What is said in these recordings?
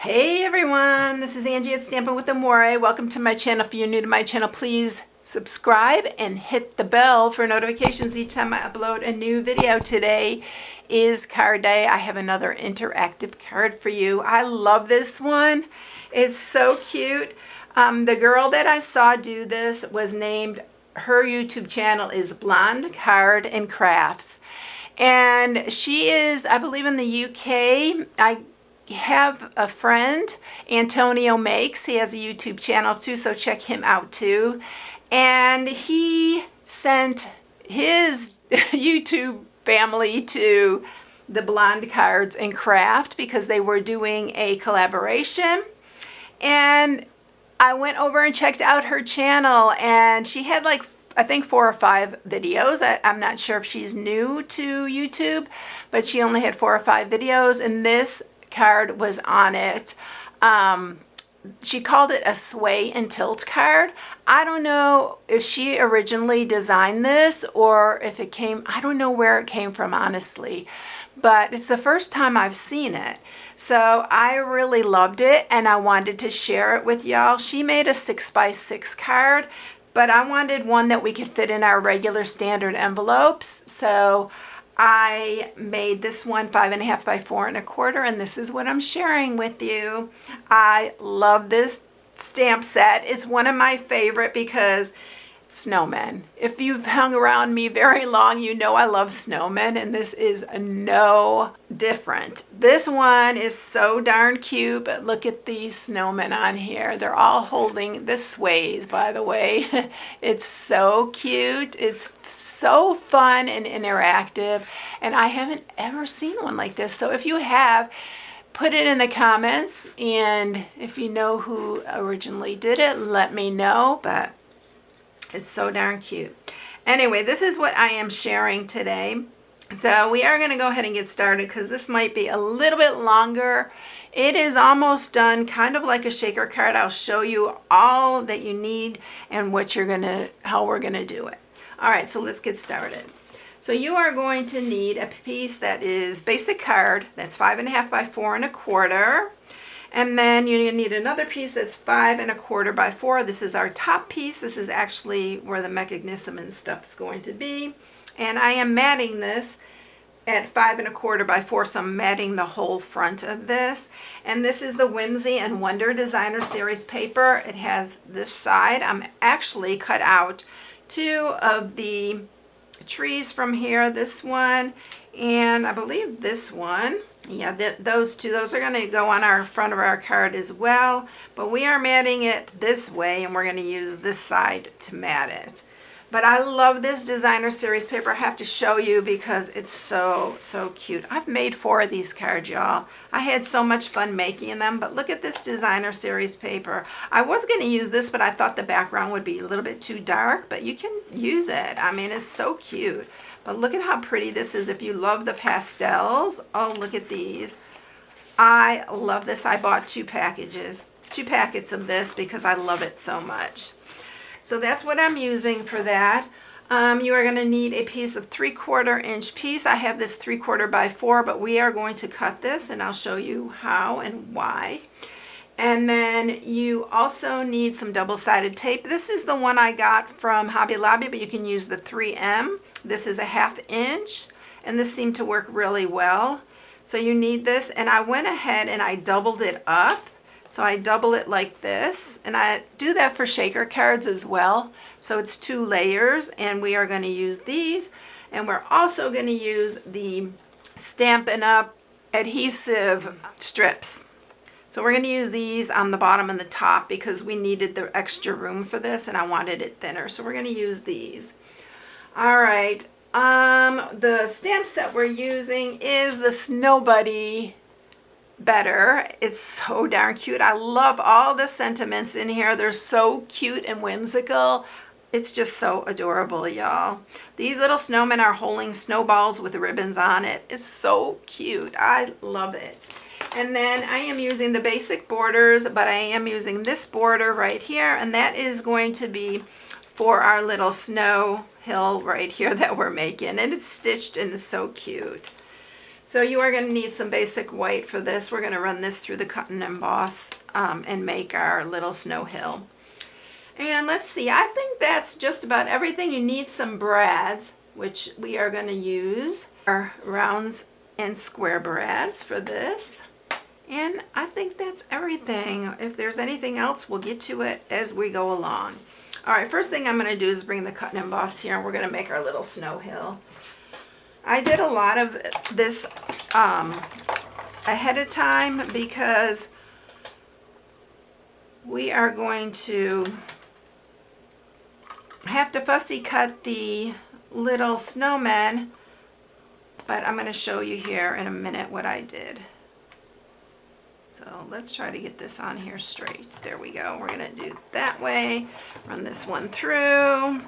Hey everyone, this is Angie at StampingWithAmore. Welcome to my channel. If you're new to my channel, please subscribe and hit the bell for notifications each time I upload a new video. Today is card day. I have another interactive card for you. I love this one. It's so cute. The girl that I saw do this was named, her YouTube channel is Blonde Card and Crafts. And she is, I believe, in the UK. I have a friend, Antonio Makes. He has a YouTube channel too, so check him out too. And he sent his YouTube family to the Blonde Cards and Craft because they were doing a collaboration. And I went over and checked out her channel, and she had like, I think 4 or 5 videos. I'm not sure if she's new to YouTube, but she only had 4 or 5 videos, and this card was on it. She called it a sway and tilt card. I don't know if she originally designed this or if it came, I don't know where it came from, honestly, but it's the first time I've seen it. So I really loved it and I wanted to share it with y'all. She made a 6x6 card, but I wanted one that we could fit in our regular standard envelopes. So I made this one 5.5 by 4 1/4, and this is what I'm sharing with you. I love this stamp set. It's one of my favorite because snowmen. If you've hung around me very long, you know I love snowmen, and this is no different. This one is so darn cute, but look at these snowmen on here. They're all holding, this sways, by the way. It's so cute. It's so fun and interactive, and I haven't ever seen one like this. So if you have, put it in the comments, and if you know who originally did it, let me know. But it's so darn cute. Anyway, this is what I am sharing today. So we are going to go ahead and get started because this might be a little bit longer. It is almost done, kind of like a shaker card. I'll show you all that you need and what you're going to, how we're going to do it. All right, so let's get started. So you are going to need a piece that is basic card. That's 5.5 by 4 1/4. And then you're going to need another piece that's 5 1/4 by 4. This is our top piece. This is actually where the mechanism and stuff is going to be. And I am matting this at 5 1/4 by 4, so I'm matting the whole front of this. And this is the Whimsy and Wonder Designer Series paper. It has this side. I'm actually cut out 2 of the trees from here, this one, and I believe this one. Yeah, those two, those are going to go on our front of our card as well, but we are matting it this way, and we're going to use this side to mat it. But I love this designer series paper. I have to show you because it's so cute. I've made 4 of these cards, y'all. I had so much fun making them, but look at this designer series paper. I was going to use this, but I thought the background would be a little bit too dark, but you can use it. I mean, it's so cute. But look at how pretty this is. If you love the pastels, oh, look at these. I love this. I bought 2 packets of this because I love it so much. So that's what I'm using for that. You are going to need a piece of 3/4 inch piece. I have this 3/4 by 4, but we are going to cut this, and I'll show you how and why. And then you also need some double-sided tape. This is the one I got from Hobby Lobby, but you can use the 3M. This is a 1/2 inch, and this seemed to work really well. So you need this, and I went ahead and I doubled it up. So I double it like this, and I do that for shaker cards as well. So it's 2 layers, and we are going to use these, and we're also going to use the Stampin'up adhesive strips. So we're going to use these on the bottom and the top because we needed the extra room for this, and I wanted it thinner. So we're going to use these. All right. The stamp set we're using is the Snow Buddy Better. It's so darn cute. I love all the sentiments in here. They're so cute and whimsical. It's just so adorable, y'all. These little snowmen are holding snowballs with ribbons on it. It's so cute. I love it. And then I am using the basic borders, but I am using this border right here, and that is going to be for our little snow hill right here that we're making. And it's stitched and it's so cute. So you are going to need some basic white for this. We're going to run this through the cut and emboss and make our little snow hill. And let's see, I think that's just about everything. You need some brads, which we are going to use our rounds and square brads for this. And I think that's everything. If there's anything else, we'll get to it as we go along. All right, first thing I'm going to do is bring the cut and emboss here, and we're going to make our little snow hill. I did a lot of this ahead of time because we are going to have to fussy cut the little snowmen, but I'm going to show you here in a minute what I did. So let's try to get this on here straight. There we go. We're going to do it that way. Run this one through.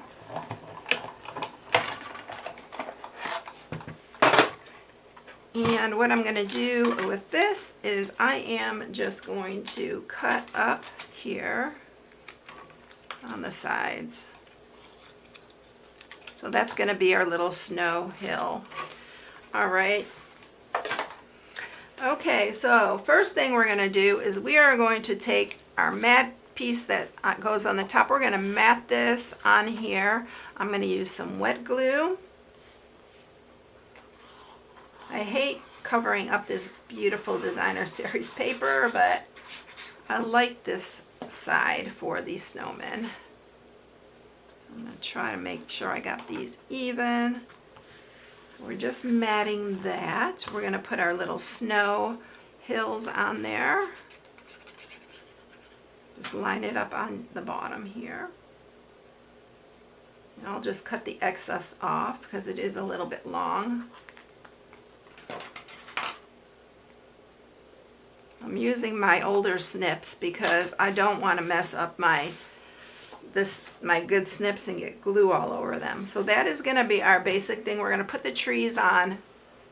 And what I'm going to do with this is I am just going to cut up here on the sides. So that's going to be our little snow hill. All right. Okay, so first thing we're going to do is we are going to take our mat piece that goes on the top. We're going to mat this on here. I'm going to use some wet glue. I hate covering up this beautiful designer series paper, but I like this side for these snowmen. I'm going to try to make sure I got these even. We're just matting that. We're going to put our little snow hills on there. Just line it up on the bottom here. And I'll just cut the excess off because it is a little bit long. I'm using my older snips because I don't want to mess up my good snips and get glue all over them. So that is going to be our basic thing. We're going to put the trees on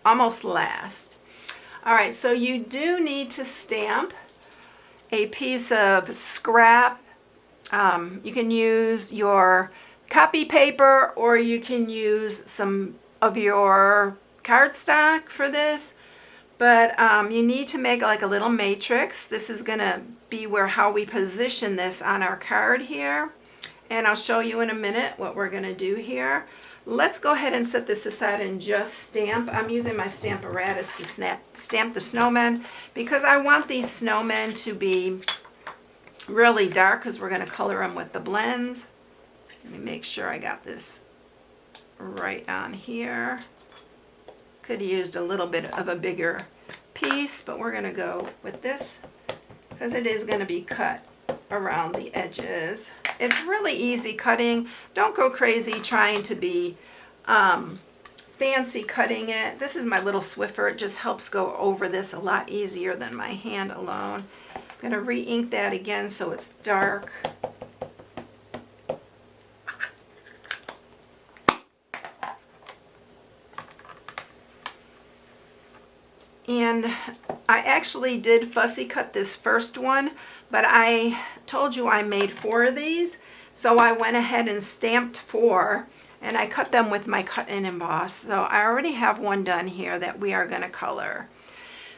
almost last. All right, so you do need to stamp a piece of scrap. You can use your copy paper or you can use some of your cardstock for this. But you need to make like a little matrix. This is going to be how we position this on our card here. And I'll show you in a minute what we're going to do here. Let's go ahead and set this aside and just stamp. I'm using my Stamparatus to stamp the snowmen because I want these snowmen to be really dark because we're going to color them with the blends. Let me make sure I got this right on here. Could have used a little bit of a bigger piece, but we're going to go with this because it is going to be cut around the edges. It's really easy cutting. Don't go crazy trying to be fancy cutting it. This is my little Swiffer. It just helps go over this a lot easier than my hand alone. I'm going to re-ink that again so it's dark. And I actually did fussy cut this first one, but I told you I made 4 of these, so I went ahead and stamped 4, and I cut them with my cut and emboss. So I already have one done here that we are going to color.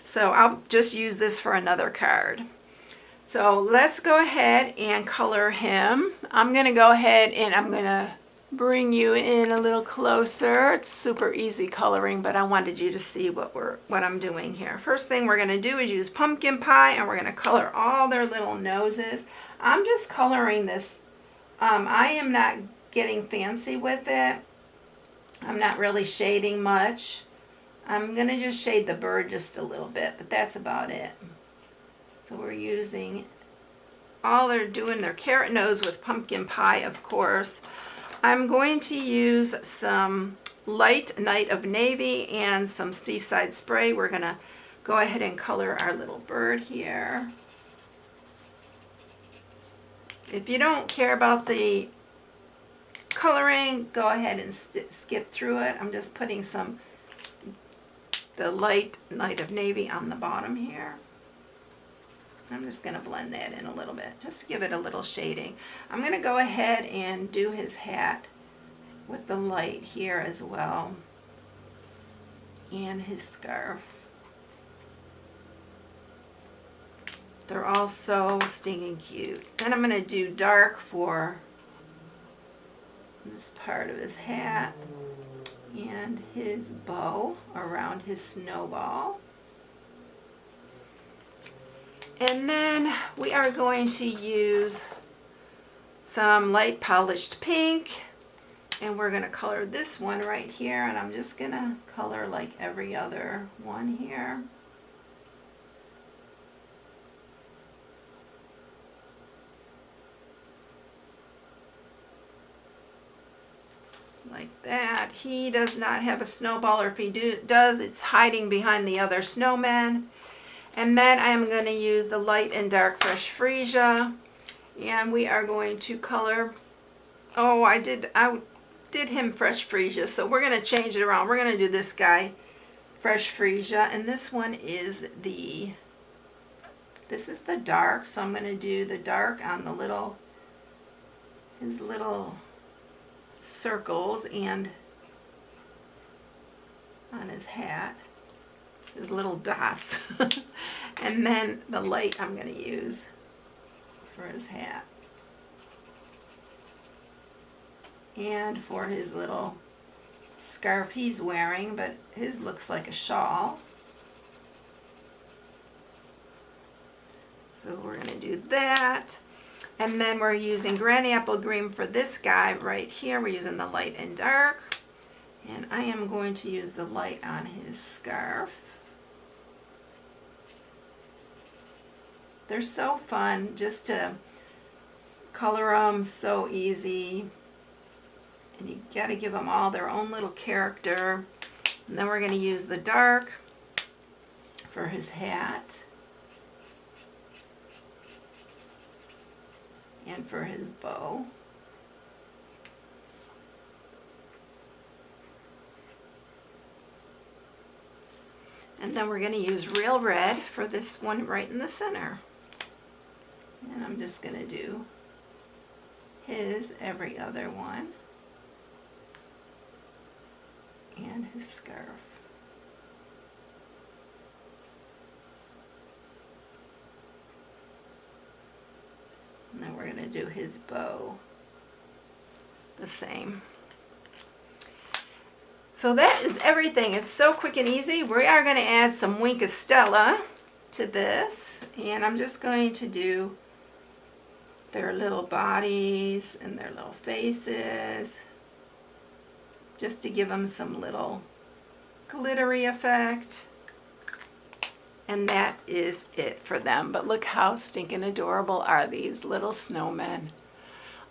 So I'll just use this for another card. So let's go ahead and color him. I'm going to go ahead and I'm going to bring you in a little closer. It's super easy coloring, but I wanted you to see what I'm doing here. First thing we're going to do is use pumpkin pie, and we're going to color all their little noses. I'm just coloring this. I am not getting fancy with it. I'm not really shading much. I'm going to just shade the bird just a little bit, but that's about it. So we're using they're doing their carrot nose with pumpkin pie, of course. I'm going to use some light Night of Navy and some Seaside Spray. We're going to go ahead and color our little bird here. If you don't care about the coloring, go ahead and skip through it. I'm just putting the light Night of Navy on the bottom here. I'm just going to blend that in a little bit, just to give it a little shading. I'm going to go ahead and do his hat with the light here as well. and his scarf. They're all so stinking cute. Then I'm going to do dark for this part of his hat and his bow around his snowball. And then we are going to use some light polished pink, and we're going to color this one right here, and I'm just going to color like every other one here. Like that. He does not have a snowball, or if he does, it's hiding behind the other snowmen. And then I am going to use the light and dark fresh freesia, and we are going to color. Oh, I did him fresh freesia, so we're going to change it around. We're going to do this guy fresh freesia, and this one is this is the dark, so I'm going to do the dark on the his little circles and on his hat, his little dots. And then the light I'm going to use for his hat and for his little scarf he's wearing, but his looks like a shawl. So we're going to do that. And then we're using Granny Apple Green for this guy right here. We're using the light and dark. And I am going to use the light on his scarf. They're so fun just to color them, so easy. And you got to give them all their own little character. And then we're going to use the dark for his hat and for his bow. And then we're going to use real red for this one right in the center. And I'm just going to do his every other one and his scarf. And then we're going to do his bow the same. So that is everything. It's so quick and easy. We are going to add some Wink of Stella to this, and I'm just going to do their little bodies and their little faces just to give them some little glittery effect. And that is it for them. But look how stinking adorable are these little snowmen.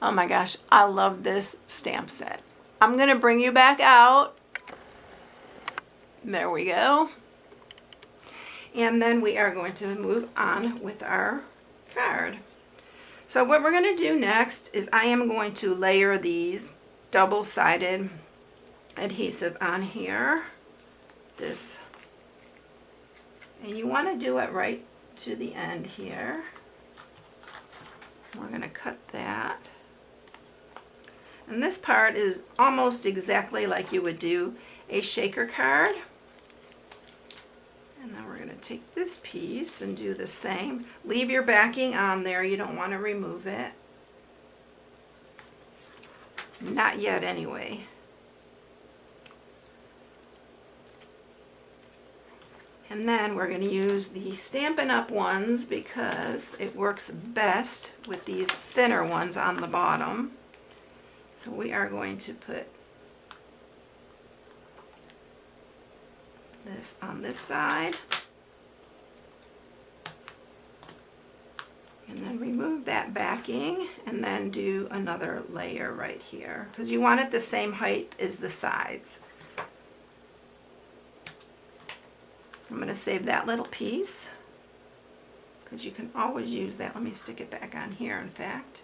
Oh my gosh, I love this stamp set. I'm going to bring you back out. There we go. And then we are going to move on with our card. So what we're going to do next is I am going to layer these double-sided adhesive on here. This. And you want to do it right to the end here. We're going to cut that. And this part is almost exactly like you would do a shaker card. And then we're going to take this piece and do the same. Leave your backing on there. You don't want to remove it. Not yet anyway. And then we're going to use the Stampin' Up! Ones because it works best with these thinner ones on the bottom. So we are going to put this on this side. And then remove that backing and then do another layer right here because you want it the same height as the sides. I'm going to save that little piece because you can always use that. Let me stick it back on here, in fact.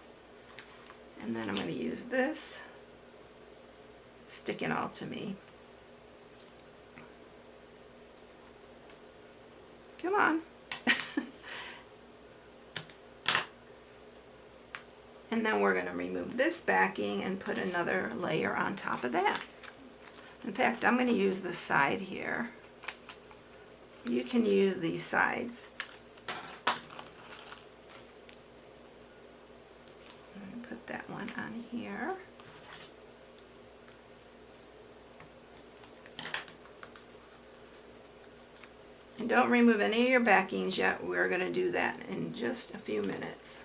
And then I'm going to use this. It's sticking all to me. Come on. And then we're going to remove this backing and put another layer on top of that. In fact, I'm going to use the side here. you can use these sides. Put that one on here. And don't remove any of your backings yet. We're going to do that in just a few minutes.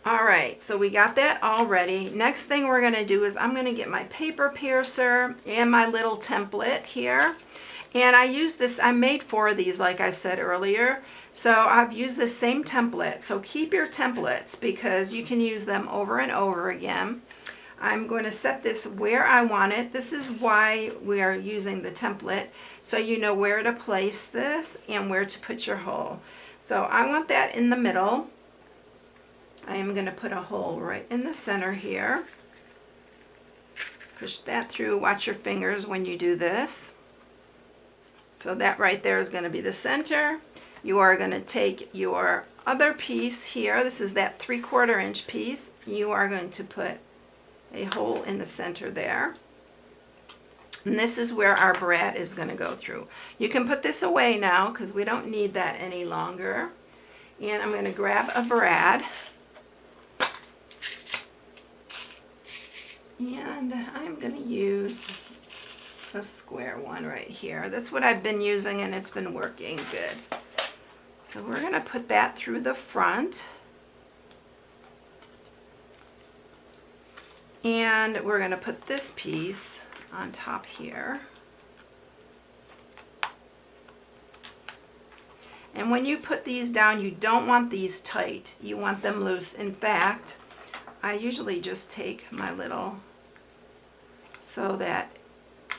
All right, so we got that all ready. Next thing we're going to do is I'm going to get my paper piercer and my little template here. And I use this, I made 4 of these like I said earlier. So I've used the same template. So keep your templates because you can use them over and over again. I'm going to set this where I want it. This is why we are using the template, so you know where to place this and where to put your hole. So I want that in the middle. I am going to put a hole right in the center here. Push that through. Watch your fingers when you do this. So that right there is going to be the center. You are going to take your other piece here. This is that 3/4 inch piece. You are going to put a hole in the center there. And this is where our brad is going to go through. You can put this away now because we don't need that any longer. And I'm going to grab a brad. And I'm going to use a square one right here. That's what I've been using and it's been working good. So we're going to put that through the front. And we're going to put this piece on top here. And when you put these down, you don't want these tight. You want them loose. In fact, I usually just take my little so that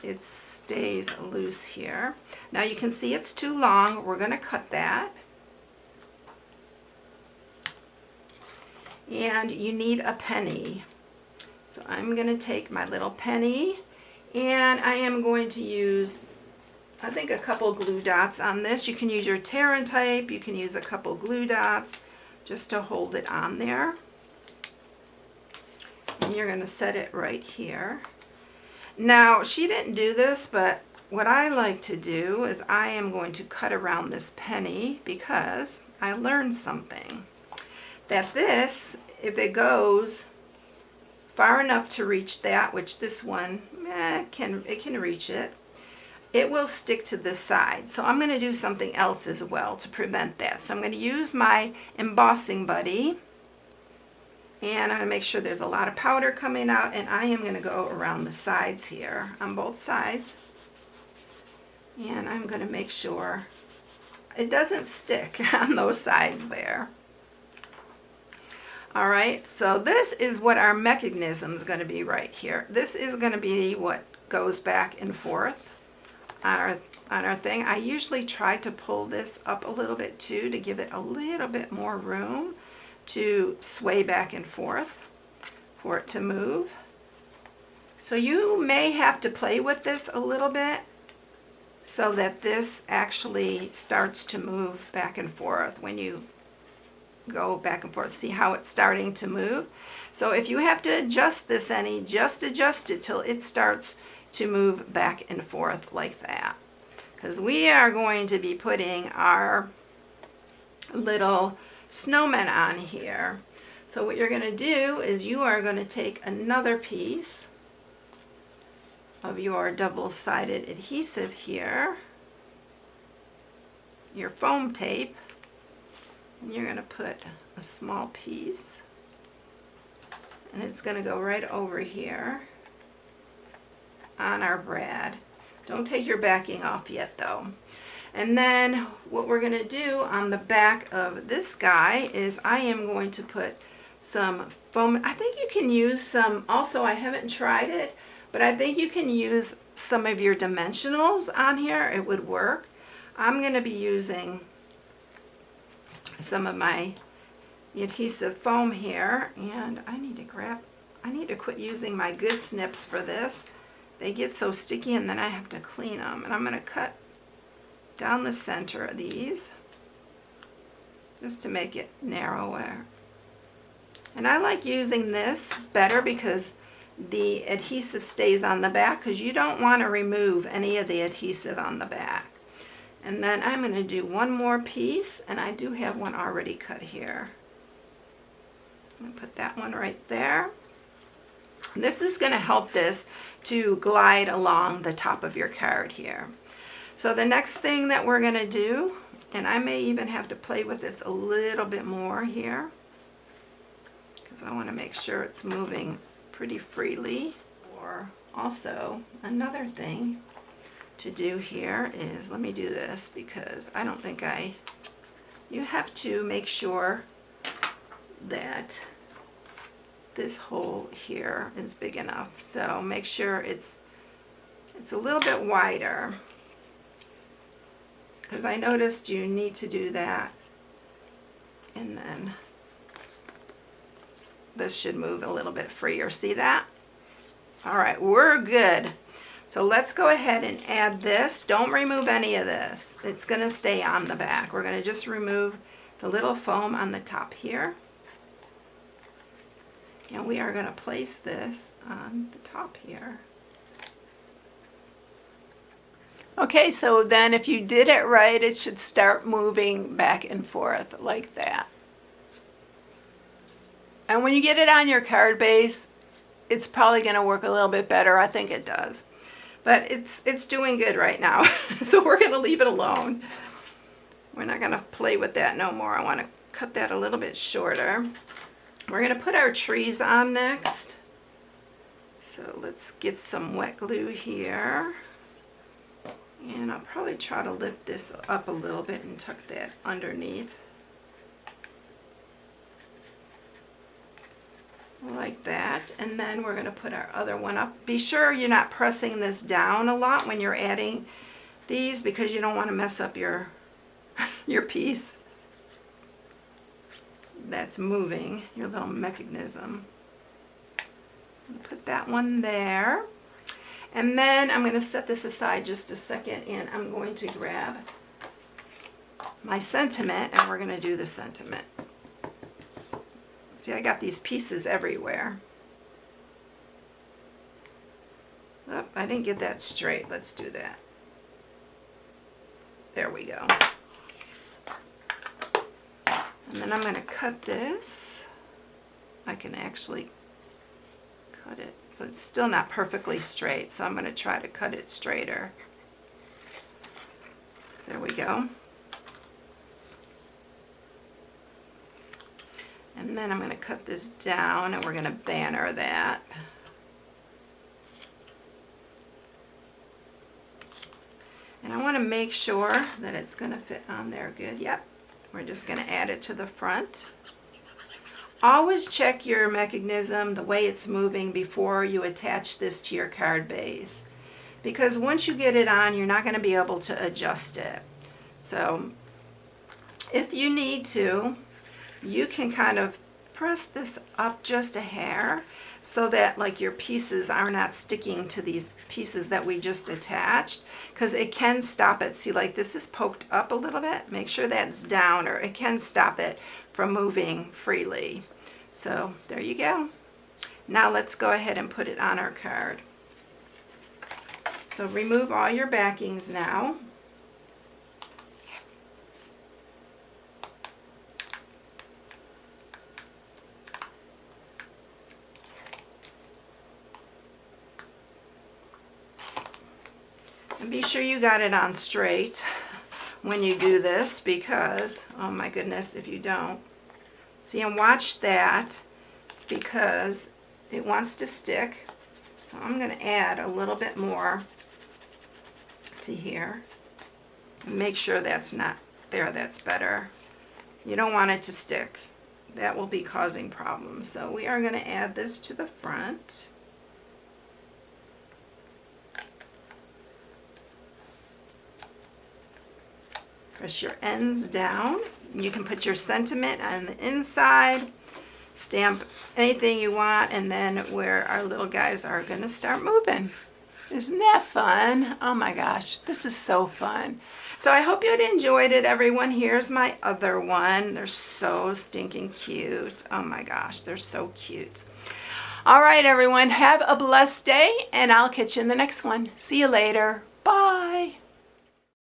it stays loose here. Now you can see it's too long. We're going to cut that. And you need a penny. So I'm going to take my little penny and I am going to use, I think, a couple glue dots on this. You can use your tear and type. You can use a couple glue dots just to hold it on there. And you're going to set it right here. Now, she didn't do this, but what I like to do is I am going to cut around this penny because I learned something. That this, if it goes far enough to reach that, which this one can reach it, it will stick to this side. So I'm going to do something else as well to prevent that. So I'm going to use my embossing buddy and I'm going to make sure there's a lot of powder coming out, and I am going to go around the sides here on both sides, and I'm going to make sure it doesn't stick on those sides there. All right, so this is what our mechanism is going to be right here. This is going to be what goes back and forth on our thing. I usually try to pull this up a little bit too to give it a little bit more room to sway back and forth for it to move. So you may have to play with this a little bit so that this actually starts to move back and forth when you go back and forth. See how it's starting to move? So if you have to adjust this any, just adjust it till it starts to move back and forth like that. Because we are going to be putting our little snowmen on here. So what you're going to do is you are going to take another piece of your double-sided adhesive here, your foam tape, and you're going to put a small piece, and it's going to go right over here on our brad. Don't take your backing off yet though. And then what we're going to do on the back of this guy is I am going to put some foam. I think you can use some, also I haven't tried it, but I think you can use some of your dimensionals on here. It would work. I'm going to be using some of my adhesive foam here, and I need to quit using my good snips for this. They get so sticky and then I have to clean them. And I'm going to cut down the center of these just to make it narrower. And I like using this better because the adhesive stays on the back, because you don't want to remove any of the adhesive on the back. And then I'm going to do one more piece, and I do have one already cut here. I'm going to put that one right there. This is going to help this to glide along the top of your card here. So the next thing that we're going to do, and I may even have to play with this a little bit more here, because I want to make sure it's moving pretty freely. Or also another thing to do here is, let me do this because I don't think you have to make sure that this hole here is big enough. So make sure it's a little bit wider, because I noticed you need to do that, and then this should move a little bit freer. See that? All right, we're good. So let's go ahead and add this. Don't remove any of this. It's going to stay on the back. We're going to just remove the little foam on the top here. And we are going to place this on the top here. Okay, so then if you did it right, it should start moving back and forth like that. And when you get it on your card base, it's probably going to work a little bit better. I think it does. But it's doing good right now. So we're going to leave it alone. We're not going to play with that no more. I want to cut that a little bit shorter. We're going to put our trees on next. So let's get some wet glue here. And I'll probably try to lift this up a little bit and tuck that underneath. Like that. And then we're going to put our other one up. Be sure you're not pressing this down a lot when you're adding these, because you don't want to mess up your piece that's moving, your little mechanism. Put that one there. And then I'm going to set this aside just a second, and I'm going to grab my sentiment, and we're going to do the sentiment. See, I got these pieces everywhere. Oh, I didn't get that straight. Let's do that. There we go. And then I'm going to cut this. I can actually cut it. So it's still not perfectly straight, so I'm going to try to cut it straighter. There we go. And then I'm going to cut this down, and we're going to banner that. And I want to make sure that it's going to fit on there good. Yep. We're just going to add it to the front. Always check your mechanism, the way it's moving, before you attach this to your card base. Because once you get it on, you're not going to be able to adjust it. So if you need to, you can kind of press this up just a hair, so that like your pieces are not sticking to these pieces that we just attached, because it can stop it. See, like this is poked up a little bit. Make sure that's down, or it can stop it from moving freely. So there you go. Now let's go ahead and put it on our card. So remove all your backings now. And be sure you got it on straight when you do this, because, oh my goodness, if you don't. See, and watch that, because it wants to stick. So I'm going to add a little bit more to here. Make sure that's not there, that's better. You don't want it to stick. That will be causing problems. So we are going to add this to the front. Press your ends down. You can put your sentiment on the inside, stamp anything you want, and then where our little guys are going to start moving. Isn't that fun? Oh my gosh, this is so fun. So I hope you enjoyed it, everyone. Here's my other one. They're so stinking cute. Oh my gosh, they're so cute. All right, everyone, have a blessed day, and I'll catch you in the next one. See you later.